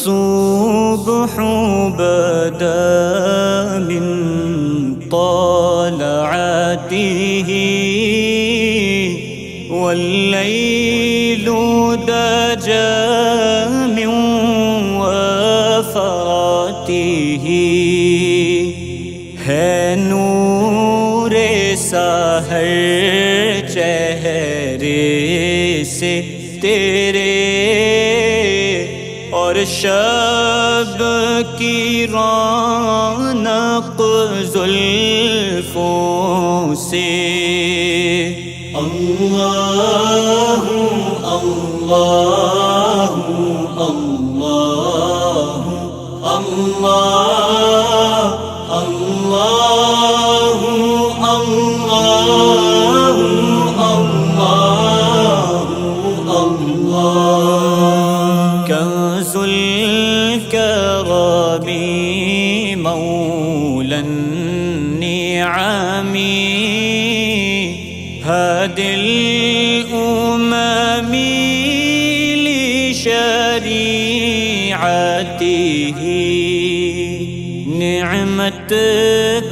الصبح بدا من طلعته والليل دجى من وفراته ہے نور سحر چہرے سے تیرے اور شب کی رونق زلفوں سے اللہ اللہ اللہ اللہ اللہ اللہ اللہ کنز الکرم مولا النعم هادي الأمم لشريعته نعمت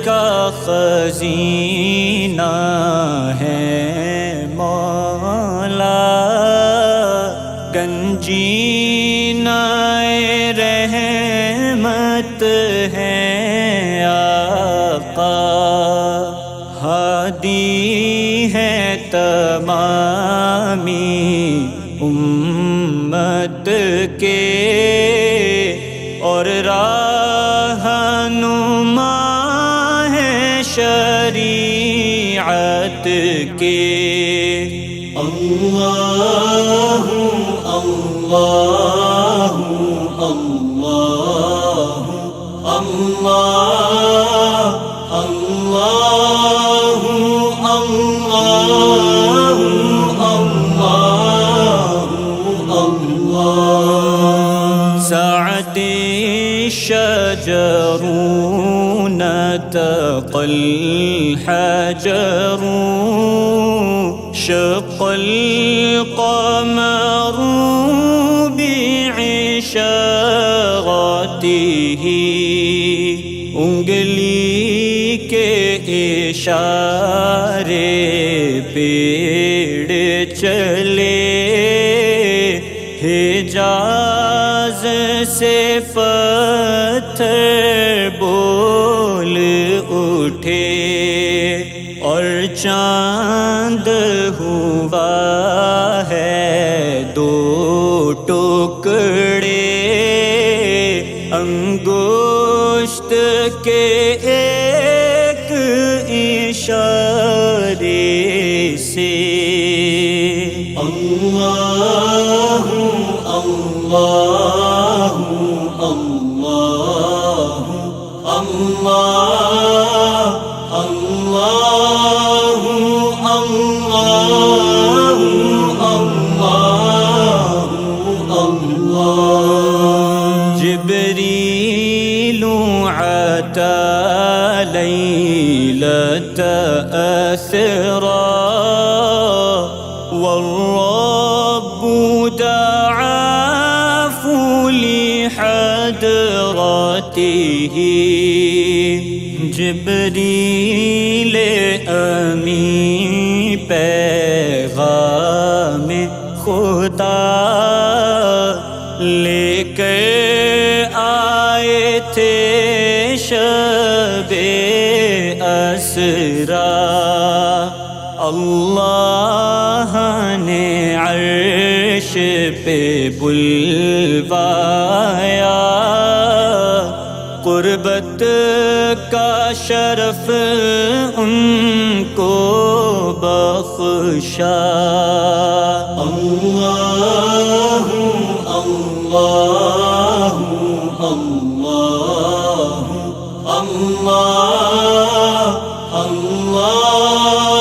کا خزینہ ہے مولا گنجینہ رحمت ہے آقا ہادی ہے تمامی امت کے اور رہنما ہے شریعت کے اللہ اللہ اللہ اللہ اللہ اللہ اللہ سعد الشجر نطق الحجر شق القمر بعشاغته انگلی کے اشارے پیڑ چلے حجاز سے پتھر بول اٹھے اور چاند ہوا ہے دو ٹکڑے انگشت کے ایک اشارے سے اللہ اللہ اللہ اللہ اللہ اللہ اللہ جبریل عطا لیلۃ اسرا والرب دعاه لحضرته جبریل امی پیغام خدا لے کر آئے تھے شب اسرا اللہ نے عرش پہ بلوایا قربت کا شرف ان کو بخشا اللہ اللہ اللہ اللہ اللہ